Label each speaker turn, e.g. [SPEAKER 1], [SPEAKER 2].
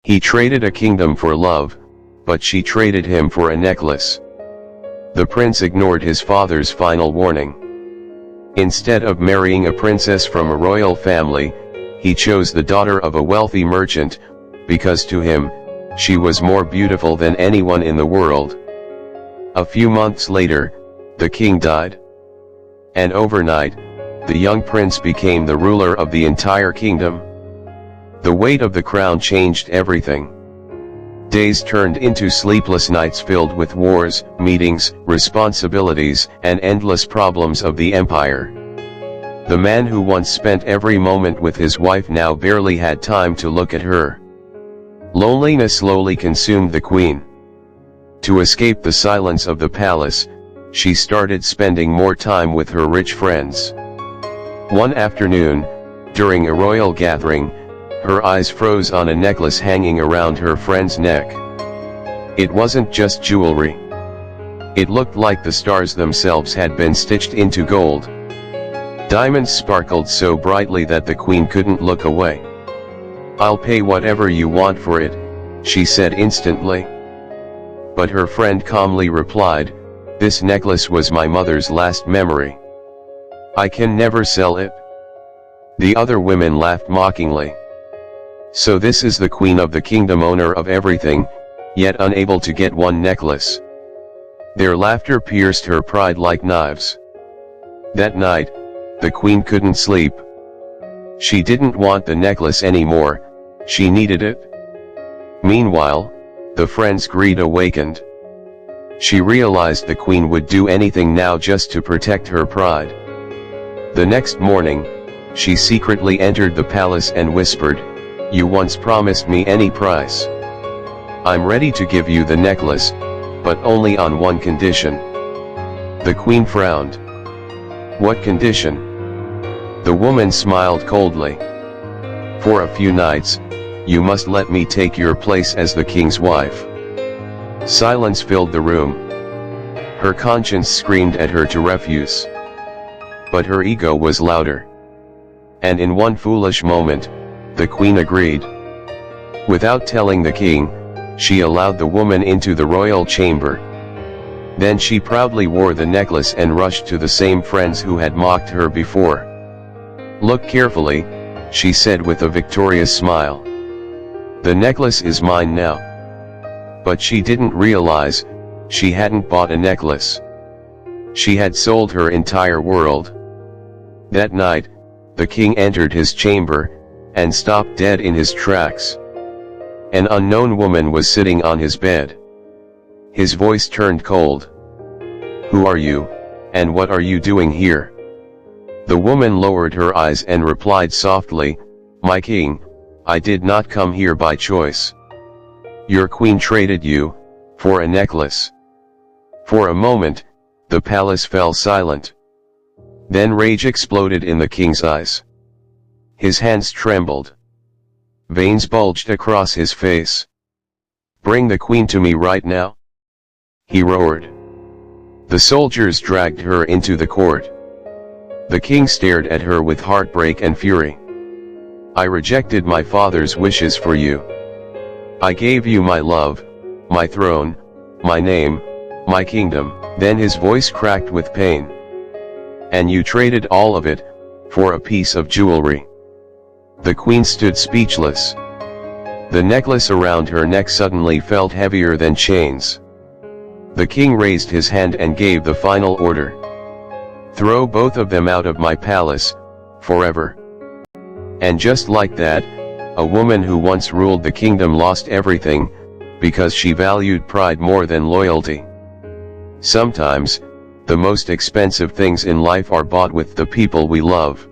[SPEAKER 1] He traded a kingdom for love, but she traded him for a necklace. The prince ignored his father's final warning. Instead of marrying a princess from a royal family, he chose the daughter of a wealthy merchant, because to him, she was more beautiful than anyone in the world. A few months later, the king died. And overnight, the young prince became the ruler of the entire kingdom. The weight of the crown changed everything. Days turned into sleepless nights filled with wars, meetings, responsibilities, and endless problems of the empire. The man who once spent every moment with his wife now barely had time to look at her. Loneliness slowly consumed the queen. To escape the silence of the palace, she started spending more time with her rich friends. One afternoon, during a royal gathering, her eyes froze on a necklace hanging around her friend's neck. It wasn't just jewelry. It looked like the stars themselves had been stitched into gold. Diamonds sparkled so brightly that the queen couldn't look away. "I'll pay whatever you want for it," she said instantly. But her friend calmly replied, "This necklace was my mother's last memory. I can never sell it." The other women laughed mockingly. So this is the queen of the kingdom, owner of everything, yet unable to get one necklace. Their laughter pierced her pride like knives. That night, the queen couldn't sleep. She didn't want the necklace anymore, she needed it. Meanwhile, the friend's greed awakened. She realized the queen would do anything now just to protect her pride. The next morning, she secretly entered the palace and whispered, "You once promised me any price. I'm ready to give you the necklace, but only on one condition." The queen frowned. "What condition?" The woman smiled coldly. "For a few nights, you must let me take your place as the king's wife." Silence filled the room. Her conscience screamed at her to refuse. But her ego was louder. And in one foolish moment, the queen agreed. Without telling the king, she allowed the woman into the royal chamber. Then she proudly wore the necklace and rushed to the same friends who had mocked her before. "Look carefully," she said with a victorious smile. "The necklace is mine now." But she didn't realize, she hadn't bought a necklace. She had sold her entire world. That night, the king entered his chamber, and stopped dead in his tracks. An unknown woman was sitting on his bed. His voice turned cold. "Who are you, and what are you doing here?" The woman lowered her eyes and replied softly, "My king, I did not come here by choice. Your queen traded you for a necklace." For a moment, the palace fell silent. Then rage exploded in the king's eyes. His hands trembled. Veins bulged across his face. "Bring the queen to me right now," he roared. The soldiers dragged her into the court. The king stared at her with heartbreak and fury. "I rejected my father's wishes for you. I gave you my love, my throne, my name, my kingdom." Then his voice cracked with pain. "And you traded all of it for a piece of jewelry." The queen stood speechless. The necklace around her neck suddenly felt heavier than chains. The king raised his hand and gave the final order. "Throw both of them out of my palace, forever." And just like that, a woman who once ruled the kingdom lost everything, because she valued pride more than loyalty. Sometimes, the most expensive things in life are bought with the people we love.